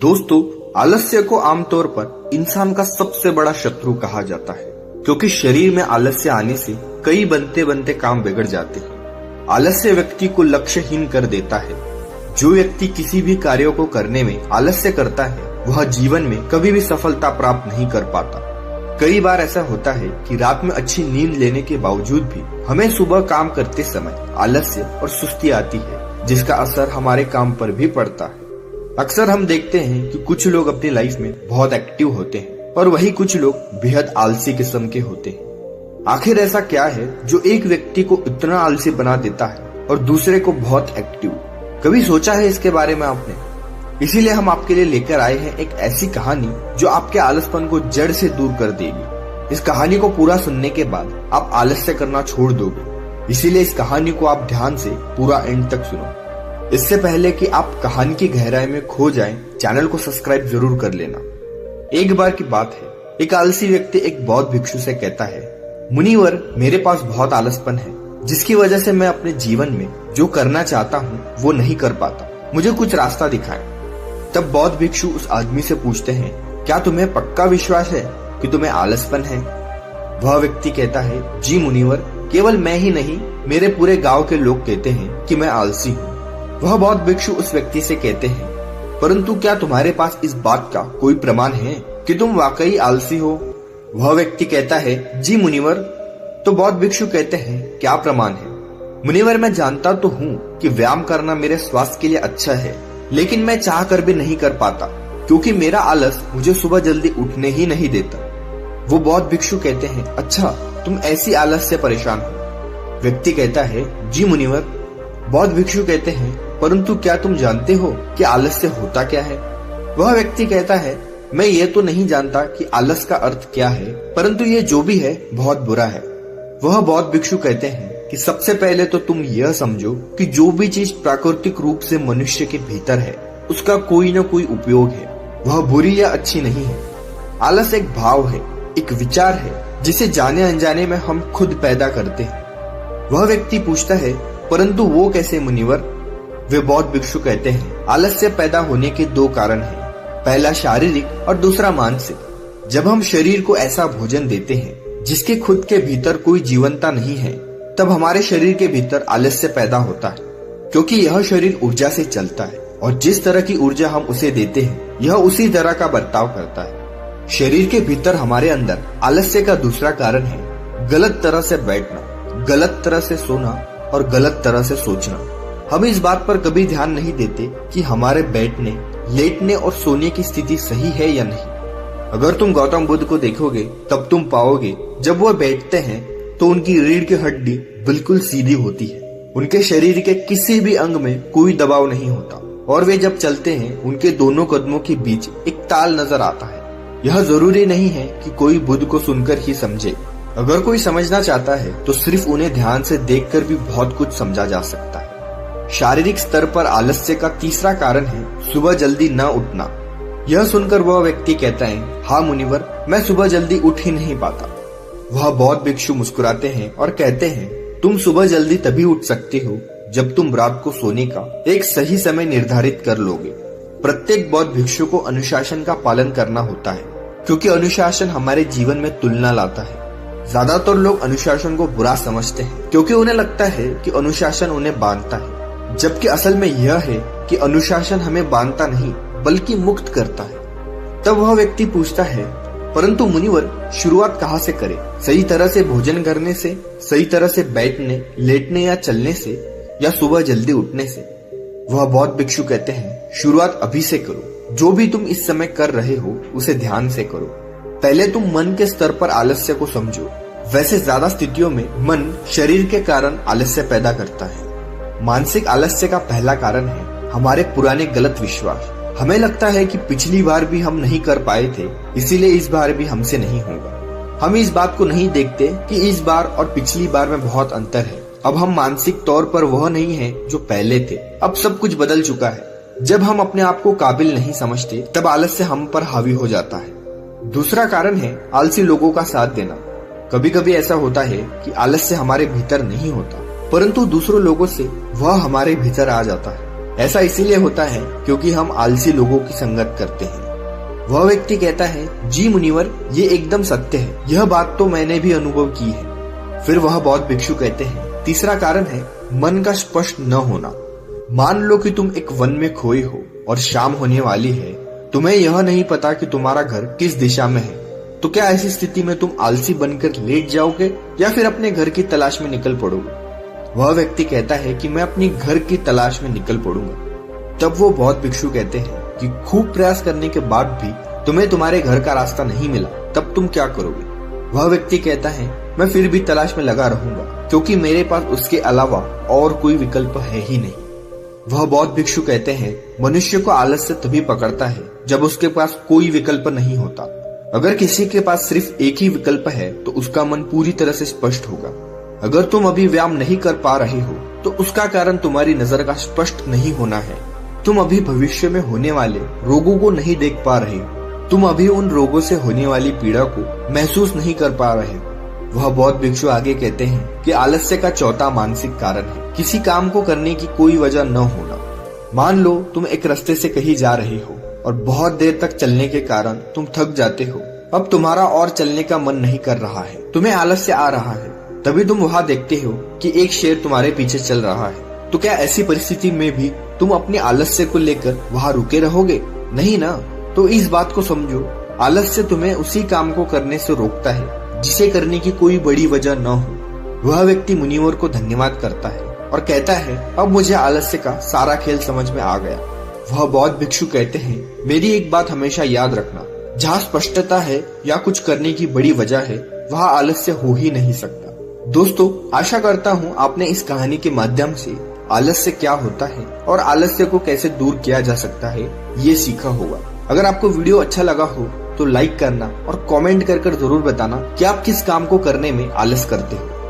दोस्तों, आलस्य को आमतौर पर इंसान का सबसे बड़ा शत्रु कहा जाता है, क्योंकि शरीर में आलस्य आने से कई बनते बनते काम बिगड़ जाते हैं। आलस्य व्यक्ति को लक्ष्यहीन कर देता है। जो व्यक्ति किसी भी कार्यों को करने में आलस्य करता है, वह जीवन में कभी भी सफलता प्राप्त नहीं कर पाता। कई बार ऐसा होता है कि रात में अच्छी नींद लेने के बावजूद भी हमें सुबह काम करते समय आलस्य और सुस्ती आती है, जिसका असर हमारे काम पर भी पड़ता है। अक्सर हम देखते हैं कि कुछ लोग अपनी लाइफ में बहुत एक्टिव होते हैं और वही कुछ लोग बेहद आलसी किस्म के होते हैं। आखिर ऐसा क्या है जो एक व्यक्ति को इतना आलसी बना देता है और दूसरे को बहुत एक्टिव? कभी सोचा है इसके बारे में आपने? इसीलिए हम आपके लिए लेकर आए हैं एक ऐसी कहानी जो आपके आलसपन को जड़ से दूर कर देगी। इस कहानी को पूरा सुनने के बाद आप आलस्य करना छोड़ दोगे। इसीलिए इस कहानी को आप ध्यान से पूरा एंड तक सुनो। इससे पहले कि आप कहानी की गहराई में खो जाएं, चैनल को सब्सक्राइब जरूर कर लेना। एक बार की बात है, एक आलसी व्यक्ति एक बौद्ध भिक्षु से कहता है, मुनिवर, मेरे पास बहुत आलसपन है, जिसकी वजह से मैं अपने जीवन में जो करना चाहता हूँ वो नहीं कर पाता। मुझे कुछ रास्ता दिखाएं। तब बौद्ध भिक्षु उस आदमी से पूछते हैं, क्या तुम्हें पक्का विश्वास है कि तुम्हें आलसपन है? वह व्यक्ति कहता है, जी मुनिवर, केवल मैं ही नहीं, मेरे पूरे गांव के लोग कहते हैं कि मैं आलसी हूँ। वह बौद्ध भिक्षु उस व्यक्ति से कहते हैं, परंतु क्या तुम्हारे पास इस बात का कोई प्रमाण है कि तुम वाकई आलसी हो? वह व्यक्ति कहता है, जी मुनिवर। तो बौद्ध भिक्षु कहते हैं, क्या प्रमाण है? मुनिवर, मैं जानता तो हूँ कि व्यायाम करना मेरे स्वास्थ्य के लिए अच्छा है, लेकिन मैं चाह कर भी नहीं कर पाता, क्योंकि मेरा आलस मुझे सुबह जल्दी उठने ही नहीं देता। वो बौद्ध भिक्षु कहते हैं, अच्छा, तुम ऐसी आलस से परेशान हो? व्यक्ति कहता है, जी मुनिवर। बौद्ध भिक्षु कहते हैं, परंतु क्या तुम जानते हो कि आलस्य होता क्या है? वह व्यक्ति कहता है, मैं ये तो नहीं जानता कि आलस का अर्थ क्या है, परंतु ये जो भी है बहुत बुरा है। वह बौद्ध भिक्षु कहते हैं कि सबसे पहले तो तुम यह समझो कि जो भी चीज प्राकृतिक रूप से मनुष्य के भीतर है, उसका कोई न कोई उपयोग है, वह बुरी या अच्छी नहीं है। आलस एक भाव है, एक विचार है, जिसे जाने अनजाने में हम खुद पैदा करते हैं। वह व्यक्ति पूछता है, परंतु वो कैसे मुनिवर? वे बौद्ध भिक्षु कहते हैं, आलस्य पैदा होने के दो कारण हैं, पहला शारीरिक और दूसरा मानसिक। जब हम शरीर को ऐसा भोजन देते हैं जिसके खुद के भीतर कोई जीवंता नहीं है, तब हमारे शरीर के भीतर आलस्य पैदा होता है, क्योंकि यह शरीर ऊर्जा से चलता है और जिस तरह की ऊर्जा हम उसे देते हैं, यह उसी तरह का बर्ताव करता है। शरीर के भीतर हमारे अंदर आलस्य का दूसरा कारण है गलत तरह से बैठना, गलत तरह से सोना और गलत तरह से सोचना। हम इस बात पर कभी ध्यान नहीं देते कि हमारे बैठने, लेटने और सोने की स्थिति सही है या नहीं। अगर तुम गौतम बुद्ध को देखोगे तब तुम पाओगे जब वह बैठते हैं तो उनकी रीढ़ की हड्डी बिल्कुल सीधी होती है। उनके शरीर के किसी भी अंग में कोई दबाव नहीं होता और वे जब चलते हैं उनके दोनों कदमों के बीच एक ताल नजर आता है। यह जरूरी नहीं है कि कोई बुद्ध को सुनकर ही समझे। अगर कोई समझना चाहता है तो सिर्फ उन्हें ध्यान से देखकर भी बहुत कुछ समझा जा सकता है। शारीरिक स्तर पर आलस्य का तीसरा कारण है सुबह जल्दी न उठना। यह सुनकर वह व्यक्ति कहता है, हाँ मुनिवर, मैं सुबह जल्दी उठ ही नहीं पाता। वह बौद्ध भिक्षु मुस्कुराते हैं और कहते हैं, तुम सुबह जल्दी तभी उठ सकते हो जब तुम रात को सोने का एक सही समय निर्धारित कर लोगे। प्रत्येक बौद्ध भिक्षु को अनुशासन का पालन करना होता है, क्योंकि अनुशासन हमारे जीवन में तुलना लाता है। ज्यादातर लोग अनुशासन को बुरा समझते हैं, क्योंकि उन्हें लगता है कि अनुशासन उन्हें बांधता है, जबकि असल में यह है कि अनुशासन हमें बांधता नहीं बल्कि मुक्त करता है। तब वह व्यक्ति पूछता है, परंतु मुनिवर, शुरुआत कहाँ से करें? सही तरह से भोजन करने से, सही तरह से बैठने, लेटने या चलने से, या सुबह जल्दी उठने से? वह बौद्ध भिक्षु कहते हैं, शुरुआत अभी से करो। जो भी तुम इस समय कर रहे हो उसे ध्यान से करो। पहले तुम मन के स्तर पर आलस्य को समझो। वैसे ज्यादा स्थितियों में मन शरीर के कारण आलस्य पैदा करता है। मानसिक आलस्य का पहला कारण है हमारे पुराने गलत विश्वास। हमें लगता है कि पिछली बार भी हम नहीं कर पाए थे, इसीलिए इस बार भी हमसे नहीं होगा। हम इस बात को नहीं देखते कि इस बार और पिछली बार में बहुत अंतर है। अब हम मानसिक तौर पर वह नहीं है जो पहले थे। अब सब कुछ बदल चुका है। जब हम अपने आप को काबिल नहीं समझते, तब आलस्य हम पर हावी हो जाता है। दूसरा कारण है आलसी लोगों का साथ देना। कभी कभी ऐसा होता है कि आलस्य हमारे भीतर नहीं होता, परंतु दूसरों लोगों से वह हमारे भीतर आ जाता है। ऐसा इसीलिए होता है क्योंकि हम आलसी लोगों की संगत करते हैं। वह व्यक्ति कहता है, जी मुनिवर, ये एकदम सत्य है, यह बात तो मैंने भी अनुभव की है। फिर वह बौद्ध भिक्षु कहते हैं, तीसरा कारण है मन का स्पष्ट न होना। मान लो कि तुम एक वन में खोए हो और शाम होने वाली है, तुम्हें यह नहीं पता कि तुम्हारा घर किस दिशा में है, तो क्या ऐसी स्थिति में तुम आलसी बनकर लेट जाओगे या फिर अपने घर की तलाश में निकल पड़ोगे? वह व्यक्ति कहता है कि मैं अपनी घर की तलाश में निकल पड़ूंगा। तब वो बौद्ध भिक्षु कहते हैं कि खूब प्रयास करने के बाद भी तुम्हें तुम्हारे घर का रास्ता नहीं मिला, तब तुम क्या करोगे? वह व्यक्ति कहता है, मैं फिर भी तलाश में लगा रहूंगा क्योंकि मेरे पास उसके अलावा और कोई विकल्प है ही नहीं। वह बौद्ध भिक्षु कहते हैं, मनुष्य को आलस्य तभी पकड़ता है जब उसके पास कोई विकल्प नहीं होता। अगर किसी के पास सिर्फ एक ही विकल्प है तो उसका मन पूरी तरह से स्पष्ट होगा। अगर तुम अभी व्यायाम नहीं कर पा रहे हो तो उसका कारण तुम्हारी नजर का स्पष्ट नहीं होना है। तुम अभी भविष्य में होने वाले रोगों को नहीं देख पा रहे हो। तुम अभी उन रोगों से होने वाली पीड़ा को महसूस नहीं कर पा रहे हो। वह बौद्ध भिक्षु आगे कहते हैं कि आलस्य का चौथा मानसिक कारण है किसी काम को करने की कोई वजह न होना। मान लो तुम एक रास्ते से कहीं जा रहे हो और बहुत देर तक चलने के कारण तुम थक जाते हो। अब तुम्हारा और चलने का मन नहीं कर रहा है, तुम्हें आलस्य आ रहा है। तभी तुम वहां देखते हो कि एक शेर तुम्हारे पीछे चल रहा है। तो क्या ऐसी परिस्थिति में भी तुम अपने आलस्य को लेकर वहां रुके रहोगे? नहीं ना। तो इस बात को समझो, आलस्य तुम्हें उसी काम को करने से रोकता है जिसे करने की कोई बड़ी वजह न हो। वह व्यक्ति मुनिवर को धन्यवाद करता है और कहता है, अब मुझे आलस्य का सारा खेल समझ में आ गया। वह बौद्ध भिक्षु कहते हैं, मेरी एक बात हमेशा याद रखना, जहाँ स्पष्टता है या कुछ करने की बड़ी वजह है, वहाँ आलस्य हो ही नहीं सकता। दोस्तों, आशा करता हूँ आपने इस कहानी के माध्यम से आलस्य क्या होता है और आलस्य को कैसे दूर किया जा सकता है ये सीखा होगा। अगर आपको वीडियो अच्छा लगा हो तो लाइक करना और कमेंट कर जरूर बताना कि आप किस काम को करने में आलस करते हो।